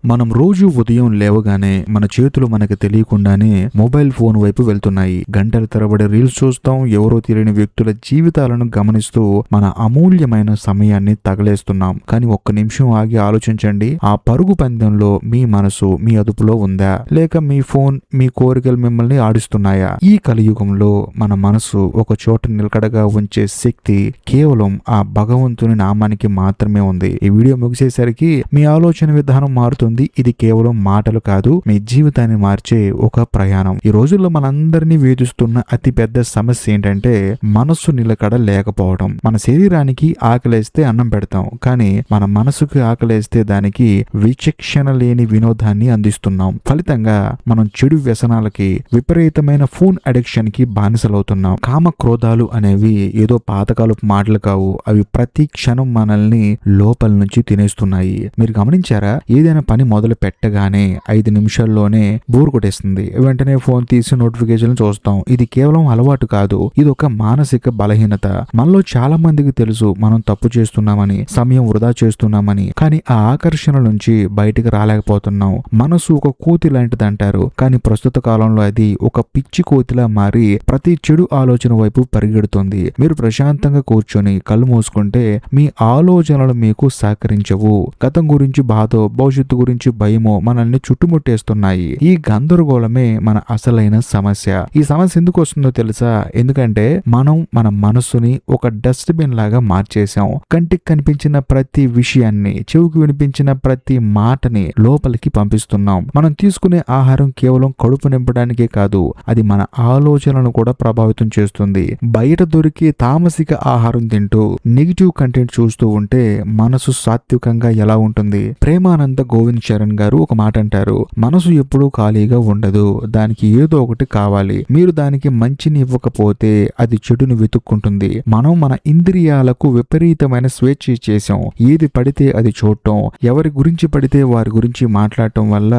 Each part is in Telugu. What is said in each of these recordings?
మనం రోజు ఉదయం లేవగానే మన చేతులు మనకు తెలియకుండానే మొబైల్ ఫోన్ వైపు వెళ్తున్నాయి. గంటల తరబడి రీల్స్ చూస్తాం, ఎవరో తెలియని వ్యక్తుల జీవితాలను గమనిస్తూ మన అమూల్యమైన సమయాన్ని తగలేస్తున్నాం. కానీ ఒక్క నిమిషం ఆగి ఆలోచించండి, ఆ పరుగు పందెంలో మీ మనసు మీ అదుపులో ఉందా, లేక మీ ఫోన్ మీ కోరికలు మిమ్మల్ని ఆడిస్తున్నాయా? ఈ కలియుగంలో మన మనసు ఒక చోట నిలకడగా ఉంచే శక్తి కేవలం ఆ భగవంతుని నామానికి మాత్రమే ఉంది. ఈ వీడియో ముగిసేసరికి మీ ఆలోచన విధానం మారుతుంది. ఇది కేవలం మాటలు కాదు, మీ జీవితాన్ని మార్చే ఒక ప్రయాణం. ఈ రోజుల్లో మనందరినీ వేధిస్తున్న అతి పెద్ద సమస్య ఏంటంటే మనస్సు నిలకడ లేకపోవడం. మన శరీరానికి ఆకలేస్తే అన్నం పెడతాం, కానీ మన మనసుకి ఆకలేస్తే దానికి విచక్షణ లేని వినోదాన్ని అందిస్తున్నాం. ఫలితంగా మనం చెడు వ్యసనాలకి, విపరీతమైన ఫోన్ అడిక్షన్ కి బానిసలవుతున్నాం. కామ క్రోధాలు అనేవి ఏదో పాతకాలపు మాటలు కావు, అవి ప్రతి క్షణం మనల్ని లోపల నుంచి తినేస్తున్నాయి. మీరు గమనించారా? ఏదైనా పని మొదలు పెట్టగానే 5 నిమిషాల్లోనే బోర్ కొట్టేస్తుంది. వెంటనే ఫోన్ తీసి నోటిఫికేషన్ చూస్తాం. ఇది కేవలం అలవాటు కాదు, ఇది ఒక మానసిక బలహీనత. మనలో చాలా మందికి తెలుసు మనం తప్పు చేస్తున్నామని, సమయం వృధా చేస్తున్నామని, కానీ ఆ ఆకర్షణ నుంచి బయటికి రాలేకపోతున్నాం. మనసు ఒక కోతి లాంటిది అంటారు, కానీ ప్రస్తుత కాలంలో అది ఒక పిచ్చి కోతిలా మారి ప్రతి చెడు ఆలోచన వైపు పరిగెడుతుంది. మీరు ప్రశాంతంగా కూర్చొని కళ్ళు మూసుకుంటే మీ ఆలోచనలు మీకు సహకరించవు. గతం గురించి బాధో, భవిష్యత్తు గురించి భయమో మనల్ని చుట్టుముట్టేస్తున్నాయి. ఈ గందరగోళమే మన అసలైన సమస్య. ఈ సమస్య ఎందుకు వస్తుందో తెలుసా? ఎందుకంటే మనం మన మనస్సుని ఒక డస్ట్బిన్ లాగా మార్చేసాం. కంటికి కనిపించిన ప్రతి విషయాన్ని, చెవికి వినిపించిన ప్రతి మాటని లోపలికి పంపిస్తున్నాం. మనం తీసుకునే ఆహారం కేవలం కడుపు నింపడానికే కాదు, అది మన ఆలోచనలను కూడా ప్రభావితం చేస్తుంది. బయట దొరికే తామసిక ఆహారం తింటూ నెగిటివ్ కంటెంట్ చూస్తూ ఉంటే మనసు సాత్వికంగా ఎలా ఉంటుంది? ప్రేమానంద గోవింద్ చరణ్ గారు ఒక మాట అంటారు, మనసు ఎప్పుడూ ఖాళీగా ఉండదు, దానికి ఏదో ఒకటి కావాలి. మీరు దానికి మంచిని ఇవ్వకపోతే అది చెడును వెతుక్కుంటుంది. మనం మన ఇంద్రియాలకు విపరీతమైన స్వేచ్ఛ చేసాం. ఏది పడితే అది చూడటం, ఎవరి గురించి పడితే వారి గురించి మాట్లాడటం వల్ల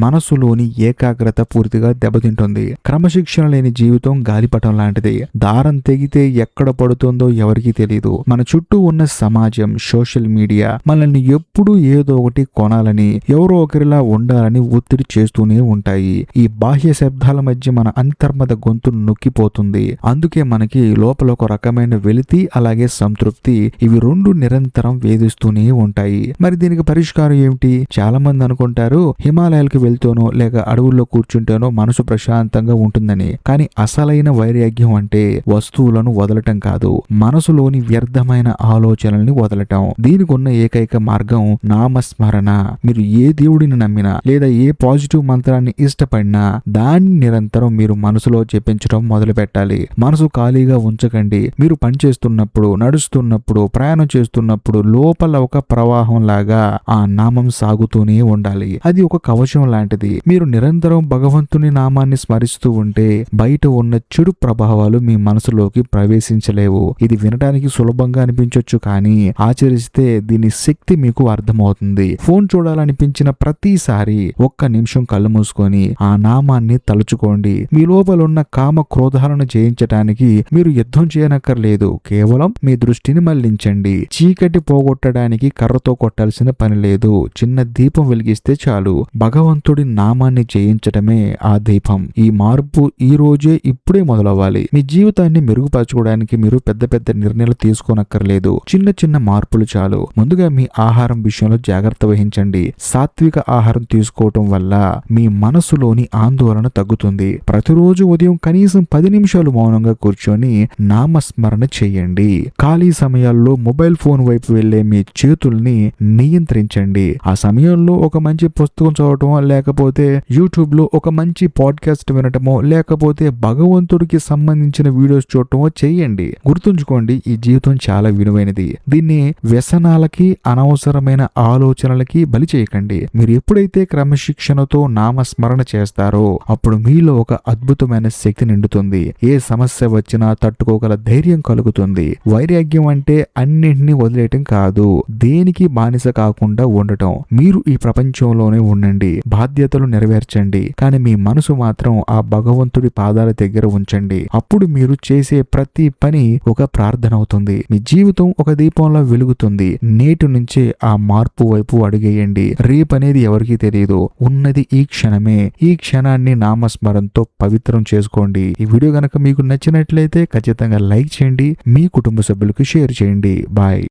మనసులోని ఏకాగ్రత పూర్తిగా దెబ్బతింటుంది. క్రమశిక్షణ లేని జీవితం గాలిపటం లాంటిది. దారం తెగితే ఎక్కడ పడుతుందో ఎవరికీ తెలియదు. మన చుట్టూ ఉన్న సమాజం, సోషల్ మీడియా మనల్ని ఎప్పుడూ ఏదో ఒకటి కొనాలని, ఎవరో ఒకరిలా ఉండాలని ఒత్తిడి చేస్తూనే ఉంటాయి. ఈ బాహ్య శబ్దాల మధ్య మన అంతర్మద గొంతు నొక్కిపోతుంది. అందుకే మనకి లోపల ఒక రకమైన వెలితి, అలాగే సంతృప్తి, ఇవి రెండు నిరంతరం వేధిస్తూనే ఉంటాయి. మరి దీనికి పరిష్కారం ఏమిటి? చాలా మంది అనుకుంటారు హిమాలయాలకు వెళ్తేనో లేక అడవుల్లో కూర్చుంటేనో మనసు ప్రశాంతంగా ఉంటుందని. కానీ అసలైన వైరాగ్యం అంటే వస్తువులను వదలటం కాదు, మనసులోని వ్యర్థమైన ఆలోచనల్ని వదలటం. దీనికి ఉన్న ఏకైక మార్గం నామస్మరణ. మీరు ఏ దేవుడిని నమ్మినా లేదా ఏ పాజిటివ్ మంత్రాన్ని ఇష్టపడినా దాన్ని నిరంతరం మీరు మనసులో జపించడం మొదలు పెట్టాలి. మనసు ఖాళీగా ఉంచకండి. మీరు పని చేస్తున్నప్పుడు, నడుస్తున్నప్పుడు, ప్రయాణం చేస్తున్నప్పుడు లోపల ఒక ప్రవాహం లాగా ఆ నామం సాగుతూనే ఉండాలి. అది ఒక కవచం లాంటిది. మీరు నిరంతరం భగవంతుని నామాన్ని స్మరిస్తూ ఉంటే బయట ఉన్న చెడు ప్రభావాలు మీ మనసులోకి ప్రవేశించలేవు. ఇది వినడానికి సులభంగా అనిపించొచ్చు, కానీ ఆచరిస్తే దీని శక్తి మీకు అర్థమవుతుంది. ఫోన్ చూడాలనిపించిన ప్రతిసారి ఒక్క నిమిషం కళ్ళు మూసుకొని ఆ నామాన్ని తలుచుకోండి. మీ లోపల ఉన్న కామ క్రోధాలను జయించడానికి మీరు యుద్ధం చేయనక్కర్లేదు, కేవలం మీ దృష్టిని మళ్లించండి. చీకటి పోగొట్టడానికి కర్రతో కొట్టాల్సిన పని లేదు, చిన్న దీపం వెలిగిస్తే చాలు. భగవంతుడి నామాన్ని జయించడమే ఆ దీపం. ఈ మార్పు ఈ రోజే, ఇప్పుడే మొదలవ్వాలి. మీ జీవితాన్ని మెరుగుపరచుకోవడానికి మీరు పెద్ద పెద్ద నిర్ణయాలు తీసుకోనక్కర్లేదు, చిన్న చిన్న మార్పులు చాలు. ముందుగా మీ ఆహారం విషయంలో జాగ్రత్త వహించండి. సాత్విక ఆహారం తీసుకోవటం వల్ల మీ మనసులోని ఆందోళన తగ్గుతుంది. ప్రతిరోజు ఉదయం కనీసం 10 నిమిషాలు మౌనంగా కూర్చొని నామస్మరణ చేయండి. ఖాళీ సమయాల్లో మొబైల్ ఫోన్ వైపు వెళ్లే మీ చేతుల్ని నియంత్రించండి. ఆ సమయంలో ఒక మంచి పుస్తకం చదవటమో, లేకపోతే యూట్యూబ్ లో ఒక మంచి పాడ్కాస్ట్ వినటమో, లేకపోతే భగవంతుడికి సంబంధించిన వీడియోస్ చూడటమో చేయండి. గుర్తుంచుకోండి, ఈ జీవితం చాలా విలువైనది. దీన్ని వ్యసనాలకి, అనవసరమైన ఆలోచనలకి బలి చేయకండి. మీరు ఎప్పుడైతే క్రమశిక్షణతో నామస్మరణ చేస్తారో అప్పుడు మీలో ఒక అద్భుతమైన శక్తి నిండుతుంది. ఏ సమస్య వచ్చినా తట్టుకోగల ధైర్యం కలుగుతుంది. వైరాగ్యం అంటే అన్నింటినీ వదిలేయటం కాదు, దేనికి బానిస కాకుండా ఉండటం. మీరు ఈ ప్రపంచంలోనే ఉండండి, బాధ్యతలు నెరవేర్చండి, కానీ మీ మనసు మాత్రం ఆ భగవంతుడి పాదాల దగ్గర ఉంచండి. అప్పుడు మీరు చేసే ప్రతి పని ఒక ప్రార్థన అవుతుంది. మీ జీవితం ఒక దీపంలో వెలుగుతుంది. నేటి నుంచే ఆ మార్పు వైపు అడుగేయండి. రేపు అనేది ఎవరికీ తెలియదు. ఉన్నది ఈ క్షణమే. ఈ క్షణాన్ని నామస్మరణతో పవిత్రం చేసుకోండి. ఈ వీడియో గనక మీకు నచ్చినట్లయితే ఖచ్చితంగా లైక్ చేయండి. మీ కుటుంబ సభ్యులకు షేర్ చేయండి. బాయ్.